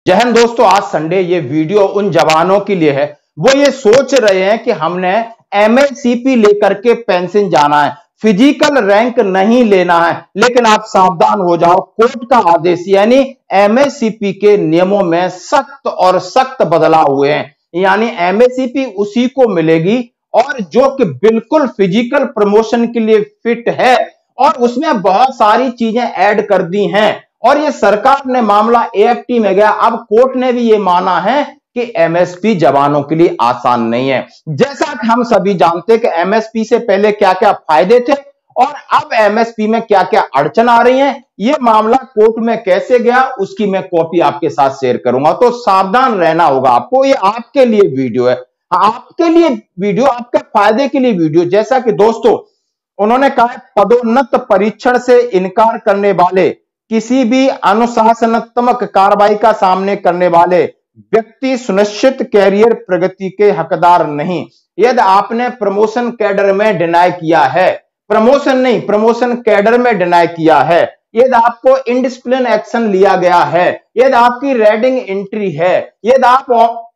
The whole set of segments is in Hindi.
जय हिंद दोस्तों, आज संडे। ये वीडियो उन जवानों के लिए है वो ये सोच रहे हैं कि हमने एमएससीपी लेकर के पेंशन जाना है, फिजिकल रैंक नहीं लेना है। लेकिन आप सावधान हो जाओ, कोर्ट का आदेश यानी एमएससीपी के नियमों में सख्त और सख्त बदलाव हुए हैं। यानी एमएससीपी उसी को मिलेगी और जो कि बिल्कुल फिजिकल प्रमोशन के लिए फिट है, और उसमें बहुत सारी चीजें ऐड कर दी हैं। और ये सरकार ने मामला एएफटी में गया। अब कोर्ट ने भी ये माना है कि एमएसपी जवानों के लिए आसान नहीं है। जैसा कि हम सभी जानते हैं कि एमएसपी से पहले क्या क्या फायदे थे और अब एमएसपी में क्या क्या अड़चन आ रही है, ये मामला कोर्ट में कैसे गया उसकी मैं कॉपी आपके साथ शेयर करूंगा। तो सावधान रहना होगा आपको। ये आपके लिए वीडियो है, आपके लिए वीडियो, आपके फायदे के लिए वीडियो। जैसा कि दोस्तों उन्होंने कहा, पदोन्नत परीक्षण से इनकार करने वाले, किसी भी अनुशासनात्मक कार्रवाई का सामने करने वाले व्यक्ति सुनिश्चित कैरियर प्रगति के हकदार नहीं। यदि आपने प्रमोशन कैडर में डिनाई किया है, प्रमोशन नहीं, प्रमोशन कैडर में डिनाई किया है, यदि आपको इनडिसिप्लिन एक्शन लिया गया है, यदि आपकी रेडिंग एंट्री है, यदि आप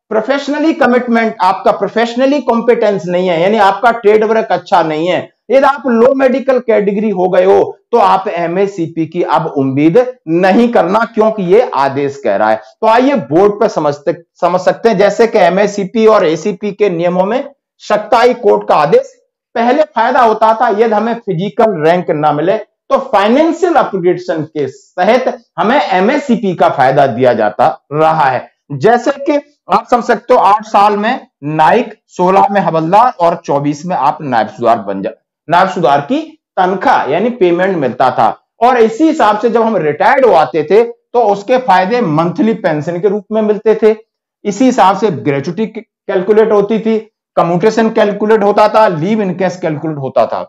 प्रोफेशनली कमिटमेंट, आपका प्रोफेशनली कॉम्पिटेंस नहीं है, यानी आपका ट्रेड वर्क अच्छा नहीं है, यदि आप लो मेडिकल कैटेगरी हो गए हो, तो आप एमएससीपी की अब उम्मीद नहीं करना, क्योंकि ये आदेश कह रहा है। तो आइए बोर्ड पर समझ सकते हैं। जैसे कि एमएससीपी और एसीपी के नियमों में सख्ताई कोर्ट का आदेश। पहले फायदा होता था यदि हमें फिजिकल रैंक ना मिले तो फाइनेंशियल अपग्रेडेशन के तहत हमें एमएससीपी का फायदा दिया जाता रहा है। जैसे कि आप समझ सकते हो, 8 साल में नाइक, 16 में हवलदार और 24 में आप नायब सुधार बन जाए। नायब सुधार की तनख्वाह यानी पेमेंट मिलता था। और इसी हिसाब से जब हम रिटायर्ड होते थे तो उसके फायदे मंथली पेंशन के रूप में मिलते थे। इसी हिसाब से ग्रेच्युटी कैलकुलेट होती थी, कम्यूटेशन कैलकुलेट होता था, लीव इनकेस कैलकुलेट होता था।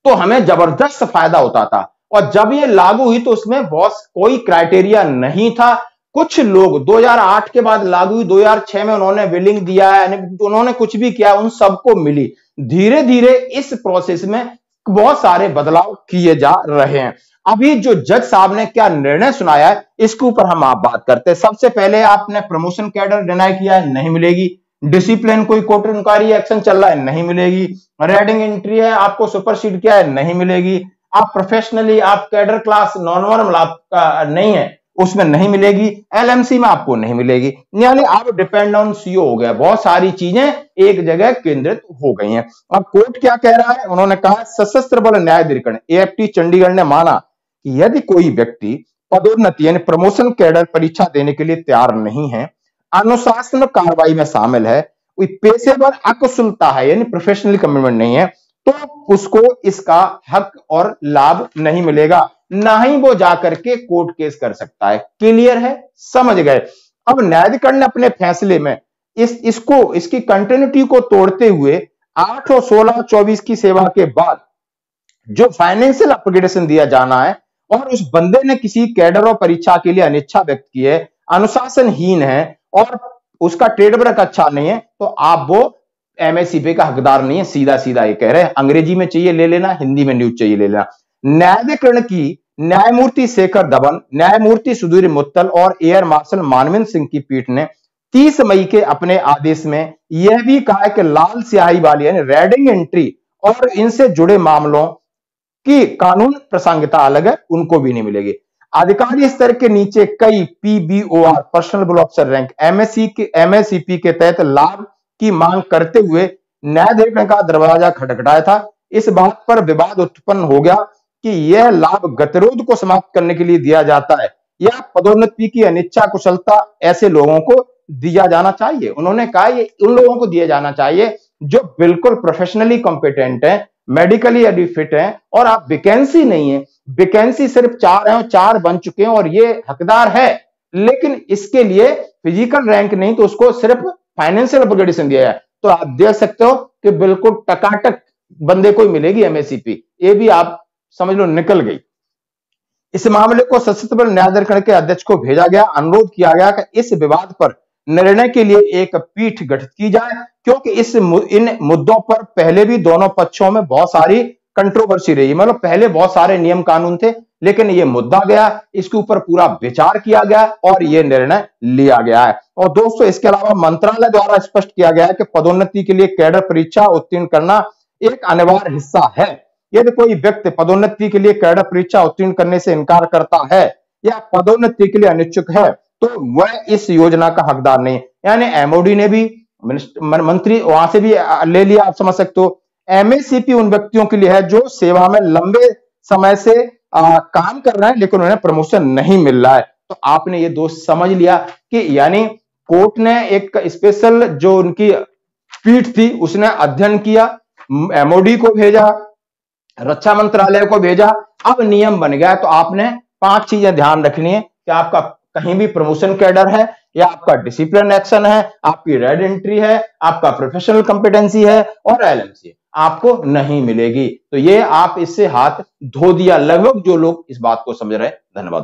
तो हमें जबरदस्त फायदा होता था। और जब ये लागू हुई तो उसमें बहुत कोई क्राइटेरिया नहीं था। कुछ लोग 2008 के बाद लागू हुई, 2006 में उन्होंने विलिंग दिया है, उन्होंने कुछ भी किया, उन सबको मिली। धीरे धीरे इस प्रोसेस में बहुत सारे बदलाव किए जा रहे हैं। अभी जो जज साहब ने क्या निर्णय सुनाया है इसके ऊपर हम आप बात करते हैं। सबसे पहले आपने प्रमोशन कैडर डिनाई किया है, नहीं मिलेगी। डिसिप्लिन कोई कोर्ट इंक्वायरी एक्शन चल रहा है, नहीं मिलेगी। रेडिंग एंट्री है, आपको सुपरसीड किया है, नहीं मिलेगी। आप प्रोफेशनली, आप कैडर क्लास नॉर्मल आपका नहीं है, उसमें नहीं मिलेगी। एलएमसी में आपको नहीं मिलेगी। यानी आप डिपेंड ऑन सीओ हो गया। बहुत सारी चीजें एक जगह केंद्रित हो गई हैं। अब कोर्ट क्या कह रहा है, उन्होंने कहा, सशस्त्र बल न्यायाधिकरण एएफटी चंडीगढ़ ने माना कि यदि कोई व्यक्ति पदोन्नति यानी प्रमोशन कैडर परीक्षा देने के लिए तैयार नहीं है, अनुशासन कार्रवाई में शामिल है, कोई पेशेवर अकुशलता है यानी प्रोफेशनल कमिटमेंट नहीं है, तो उसको इसका हक और लाभ नहीं मिलेगा। ना ही वो जाकर के कोर्ट केस कर सकता है। क्लियर है, समझ गए। अब न्यायाधिकरण ने अपने फैसले में इसकी कंटिन्यूटी को तोड़ते हुए 8 और 16 और 24 की सेवा के बाद जो फाइनेंशियल अपग्रेडेशन दिया जाना है, और उस बंदे ने किसी कैडर और परीक्षा के लिए अनिच्छा व्यक्त की है, अनुशासनहीन है और उसका ट्रेड वर्क अच्छा नहीं है, तो आप वो एमएससीपी का हकदार नहीं है। सीधा सीधा ये कह रहे हैं। अंग्रेजी में चाहिए ले लेना, हिंदी में न्यूज चाहिए ले लेना। न्यायाधिकरण की न्यायमूर्ति शेखर धवन, न्यायमूर्ति सुधीर मुत्तल और एयर मार्शल मानवेंद्र सिंह की पीठ ने 30 मई के अपने आदेश में यह भी कहा कि लाल स्याही वाली यानी रेडिंग एंट्री और इनसे जुड़े मामलों की कानून प्रसंगिता अलग है, उनको भी नहीं मिलेगी। अधिकारी स्तर के नीचे कई पीबीओआर पर्सनल बल ऑफिसर रैंक एमएससीपी के तहत लाभ की मांग करते हुए न्यायाधिकरण का दरवाजा खटखटाया था। इस बात पर विवाद उत्पन्न हो गया कि यह लाभ गतिरोध को समाप्त करने के लिए दिया जाता है या पदोन्नति की अनिच्छा कुशलता ऐसे लोगों को दिया जाना चाहिए। उन्होंने कहा ये उन लोगों को दिया जाना चाहिए जो बिल्कुल प्रोफेशनली कॉम्पिटेंट है, मेडिकली यदि फिट है, और आप वैकेंसी नहीं है, वैकेंसी सिर्फ 4 है और 4 बन चुके हैं और ये हकदार है, लेकिन इसके लिए फिजिकल रैंक नहीं, तो उसको सिर्फ फाइनेंशियल अपग्रेडेशन दिया है। तो आप देख सकते हो कि बिल्कुल टकाटक बंदे को मिलेगी एमएससीपी। ये भी आप समझ लो निकल गई। इस मामले को सशस्त्र बल न्यायाधिकरण के अध्यक्ष को भेजा गया। अनुरोध किया गया कि इस विवाद पर निर्णय के लिए एक पीठ गठित की जाए, क्योंकि इन मुद्दों पर पहले भी दोनों पक्षों में बहुत सारी कंट्रोवर्सी रही। मतलब पहले बहुत सारे नियम कानून थे, लेकिन ये मुद्दा गया, इसके ऊपर पूरा विचार किया गया और ये निर्णय लिया गया है। और दोस्तों इसके अलावा मंत्रालय द्वारा स्पष्ट किया गया है कि पदोन्नति के लिए कैडर परीक्षा उत्तीर्ण करना एक अनिवार्य हिस्सा है। यदि कोई व्यक्ति पदोन्नति के लिए कैडर परीक्षा उत्तीर्ण करने से इनकार करता है या पदोन्नति के लिए अनिच्छुक है तो वह इस योजना का हकदार नहीं। यानी एमओडी ने भी, मंत्री वहां से भी ले लिया, आप समझ सकते हो। एमएससीपी उन व्यक्तियों के लिए है जो सेवा में लंबे समय से काम कर रहे हैं लेकिन उन्हें प्रमोशन नहीं मिल रहा है। तो आपने ये दोस्त समझ लिया कि यानी कोर्ट ने एक स्पेशल जो उनकी पीठ थी उसने अध्ययन किया, एमओडी को भेजा, रक्षा मंत्रालय को भेजा, अब नियम बन गया। तो आपने 5 चीजें ध्यान रखनी है कि आपका कहीं भी प्रमोशन कैडर है या आपका डिसिप्लिन एक्शन है, आपकी रेड एंट्री है, आपका प्रोफेशनल कंपिटेंसी है और एलएमसी आपको नहीं मिलेगी। तो ये आप इससे हाथ धो दिया लगभग जो लोग इस बात को समझ रहे हैं। धन्यवाद।